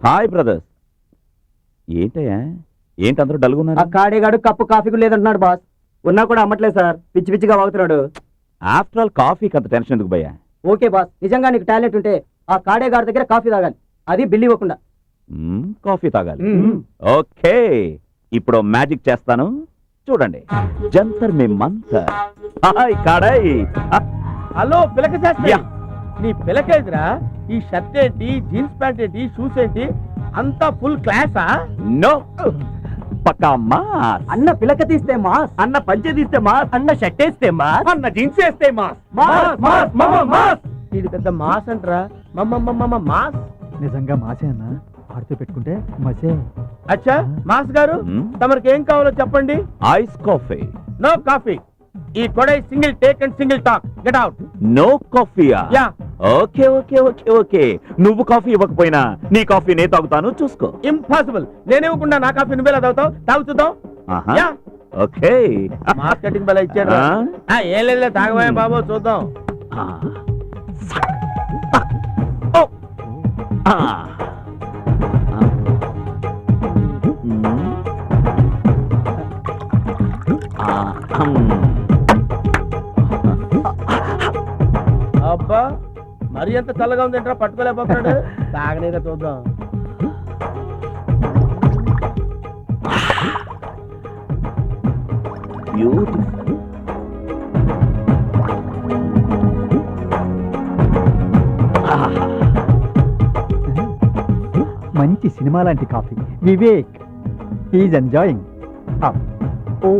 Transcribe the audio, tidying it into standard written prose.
Hi brothers. ఏంటయ్యా, ఏంటి అందరూ ఆ డల్గున్నారు? కాడేగాడు కప్పు కాఫీ కూడా లేదంటున్నాడు బాస్. ఉన్నా కూడా అమ్మట్లేదు సార్, పిచ్చి పిచ్చిగా వాగుతున్నాడు. ఆఫ్టర్ ఆల్ కాఫీకి అంత టెన్షన్ ఎందుకు భయ్యా? ఓకే బాస్, నిజంగా నీకు టాలెంట్ ఉంటే ఆ కాడేగాడి దగ్గర కాఫీ తాగాలి, అది బిల్లు ఇవ్వకుండా. కాఫీ తాగాలి. ఓకే, ఇప్పుడు మ్యాజిక్ చేస్తాను, చూడండి. జంతర్ మే మంతర్. హాయ్ కాడై. హలో పిలక శాస్త్రి, యా. నీ పిలకేదిరా? ఈ షర్ట్ ఏంటి, జీన్స్ ప్యాంట్ ఏంటి, షూస్ ఏంటి, అంతా ఫుల్ క్లాసా? నో, పక్కా మాస్. అన్న పిలక తీస్తే మాస్, అన్న పంచె తీస్తే మాస్, అన్న షర్ట్ వేస్తే మాస్, అన్న జీన్స్ వేస్తే మాస్. మాస్, మాస్, మామ, మాస్. ఇది పెద్ద మాస్ అంటరా? మమ్మ మాస్. నిజంగా మాసే అన్న, ఆడుతూ పెట్టుకుంటే మసే. అచ్చా మాస్ గారు, తమరికి ఏం కావాలో చెప్పండి. Ice coffee. No coffee. ఈ కొడై single take and single talk. Get out. No కాఫీయా? Yeah. Okay okay okay okay, నువ్వు కాఫీ ఇవ్వకపోయినా నీ కాఫీ నేను తాగుతాను, చూసుకో. ఇంపాసిబుల్. నేనేవ్వకుండా నా కాఫీ నువ్వేలా తాగుతావు? తాగు చూద్దాం. ఆహా. యా. ఓకే. మార్కెటింగ్ బల ఇచ్చాడు. ఆ? ఏం లేదు, తాగబోయే బాబు, చూద్దాం. ఆ. ఓ. ఆ. అబ్బా, మరి ఎంత చల్లగా ఉంది ఏంట్రా, పట్టుకోలేకపోతున్నాడు. తాగనేగా చూద్దాం. బ్యూటిఫుల్. మంచి సినిమా లాంటి coffee. Vivek is enjoying. Oh